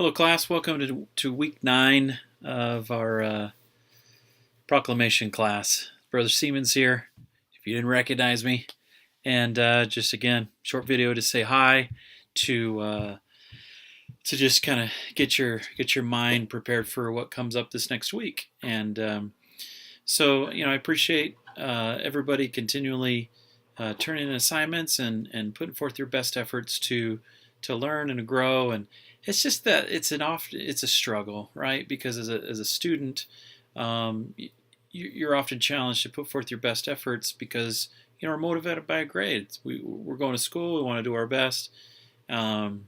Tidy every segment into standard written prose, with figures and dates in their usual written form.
Hello, class. Welcome to week 9 of our proclamation class. Brother Siemens here, if you didn't recognize me. And just again, short video to say hi, to just kind of get your mind prepared for what comes up this next week. And I appreciate everybody continually turning in assignments and putting forth your best efforts to learn and to grow. And it's just that it's a struggle, right? Because as a student, you're often challenged to put forth your best efforts because we're motivated by a grade. We're going to school. We want to do our best, and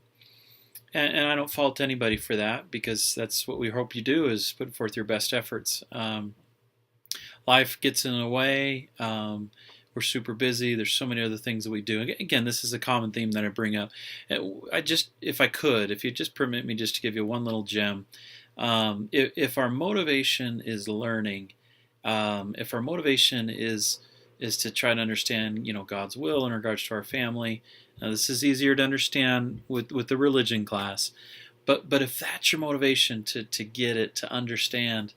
I don't fault anybody for that because that's what we hope you do is put forth your best efforts. Life gets in the way. We're super busy. There's so many other things that we do. Again, this is a common theme that I bring up. If you just permit me just to give you one little gem, if our motivation is learning, if our motivation is to try to understand, God's will in regards to our family, now this is easier to understand with the religion class, but if that's your motivation to get it, to understand,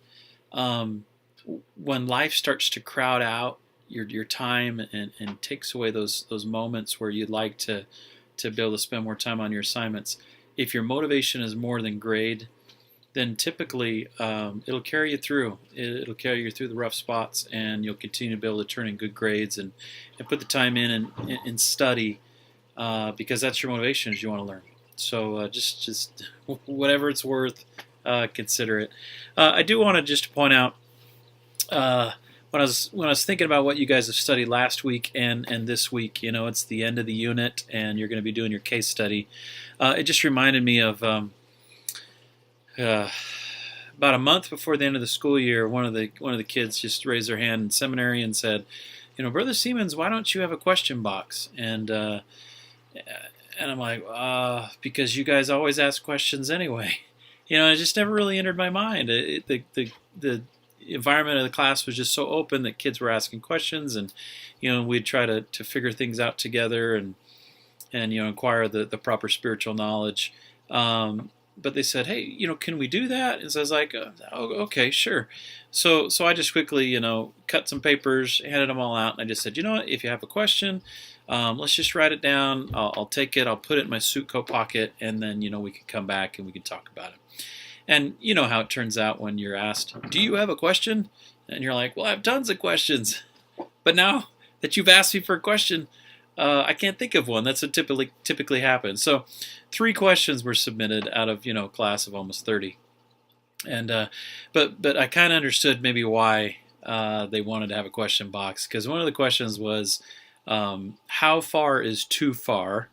when life starts to crowd out your time and takes away those moments where you'd like to be able to spend more time on your assignments, if your motivation is more than grade, then typically it'll carry you through. It'll carry you through the rough spots, and you'll continue to be able to turn in good grades and put the time in and study because that's your motivation, is you want to learn. So just whatever it's worth, consider it. I do want to just point out when I was thinking about what you guys have studied last week and this week, it's the end of the unit and you're going to be doing your case study. It just reminded me of about a month before the end of the school year, one of the kids just raised their hand in seminary and said, Brother Siemens, why don't you have a question box? And I'm like, because you guys always ask questions anyway. It just never really entered my mind. The environment of the class was just so open that kids were asking questions, and we'd try to figure things out together and acquire the proper spiritual knowledge. But they said, hey, can we do that? And so I was like, oh, okay, sure. So I just quickly, cut some papers, handed them all out, and I just said, what, if you have a question, let's just write it down. I'll take it, I'll put it in my suit coat pocket, and then, we can come back and we can talk about it. And you know how it turns out when you're asked, do you have a question? And you're like, well, I have tons of questions. But now that you've asked me for a question, I can't think of one. That's what typically happens. So 3 questions were submitted out of, a class of almost 30. And but I kind of understood maybe why they wanted to have a question box, because one of the questions was, how far is too far?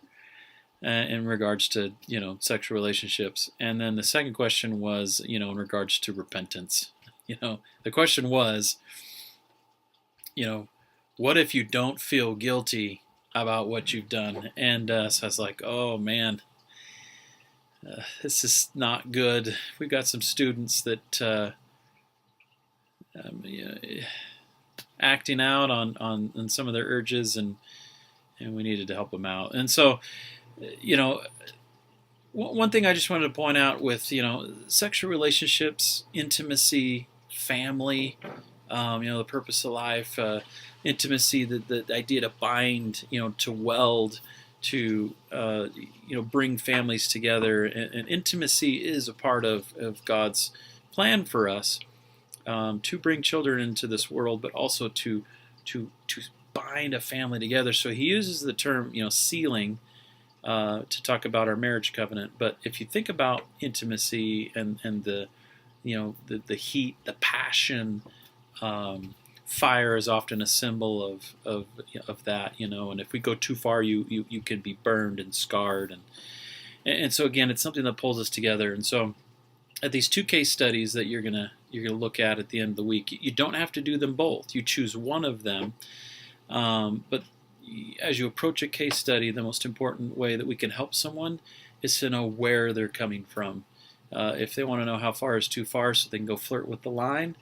In regards to sexual relationships, and then the second question was in regards to repentance. The question was, what if you don't feel guilty about what you've done? And so I was like, oh man, this is not good. We've got some students that acting out on some of their urges, and we needed to help them out. And so one thing I just wanted to point out with, sexual relationships, intimacy, family, the purpose of life, intimacy, the idea to bind, to weld, to, bring families together. And intimacy is a part of God's plan for us, to bring children into this world, but also to bind a family together. So he uses the term, sealing, to talk about our marriage covenant. But if you think about intimacy and the heat, the passion, fire is often a symbol of that, and if we go too far, you can be burned and scarred, and so again, it's something that pulls us together. And so at these 2 case studies that you're gonna look at the end of the week, you don't have to do them both. You choose one of them, but as you approach a case study, the most important way that we can help someone is to know where they're coming from. If they want to know how far is too far so they can go flirt with the line,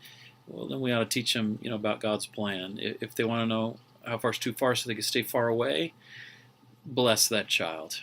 well, then we ought to teach them, about God's plan. If they want to know how far is too far so they can stay far away, bless that child.